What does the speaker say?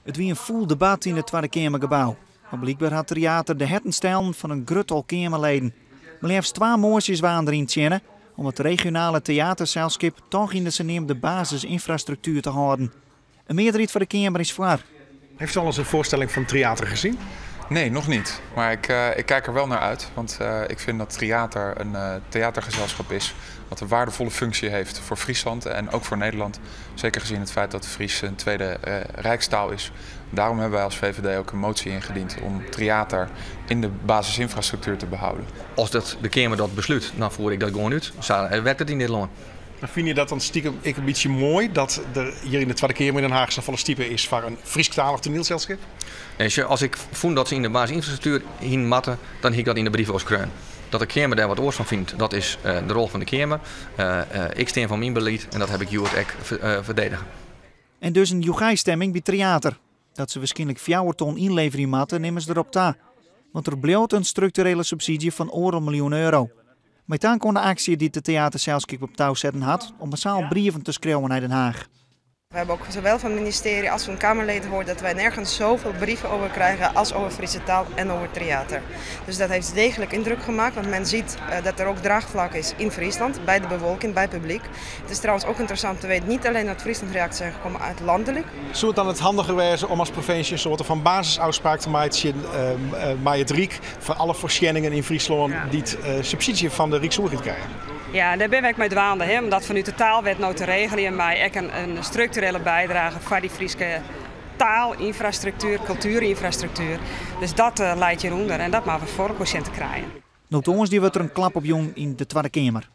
Het was een vol debat in het Tweede Kamergebouw. Maar blijkbaar had het theater de hettenstijlen van een gruttal Kamerleden. Maar liefst 2 moortjes waren erin tjennen om het regionale theaterzelschap toch in de basisinfrastructuur te houden. Een meerderheid van de Kamer is voor. Heeft u al eens een voorstelling van theater gezien? Nee, nog niet. Maar ik kijk er wel naar uit. Want ik vind dat theater een theatergezelschap is wat een waardevolle functie heeft voor Friesland en ook voor Nederland. Zeker gezien het feit dat de Fries een tweede rijkstaal is. Daarom hebben wij als VVD ook een motie ingediend om theater in de basisinfrastructuur te behouden. Als de Kamer dat besluit, dan voer ik dat gewoon uit. Zo werkt het in Nederland. Vind je dat dan stiekem een beetje mooi dat er hier in de Tweede Kamer in Den Haag zoveel type is voor een Friesktalig toneelgezelschap? Als ik vond dat ze in de basisinfrastructuur heen matten, dan hik ik dat in de brief als kreun. Dat de Kamer daar wat oors van vindt, dat is de rol van de Kamer. Ik steen van mijn beleid en dat heb ik Joert ook verdedigen. En dus een joegijstemming bij theater. Dat ze waarschijnlijk 4 ton inlevering matten, nemen ze erop ta. Want er bleef een structurele subsidie van €1 miljoen. Maar dan kon de actie die de theaterzelschap op touw zetten had om massaal brieven te schreeuwen naar Den Haag. We hebben ook zowel van het ministerie als van Kamerleden gehoord dat wij nergens zoveel brieven over krijgen als over Friese taal en over theater. Dus dat heeft degelijk indruk gemaakt, want men ziet dat er ook draagvlak is in Friesland, bij de bevolking, bij het publiek. Het is trouwens ook interessant te weten, niet alleen dat Friesland reacties zijn gekomen uit landelijk. Zou het dan het handiger wezen om als provincie een soort van basisafspraak te maken met het Rijk voor alle verschenningen in Friesland die het subsidie van de Rijksoverheid krijgen? Ja, daar ben ik mee dwaande, om dat vanuit de taalwet nou te regelen, maar ook een structurele bijdrage voor die Friese taalinfrastructuur, cultuurinfrastructuur. Dus dat leidt je onder en dat maar we voor een quotient te krijgen. Nochtans die wordt er een klap op jong in de Tweede Kamer.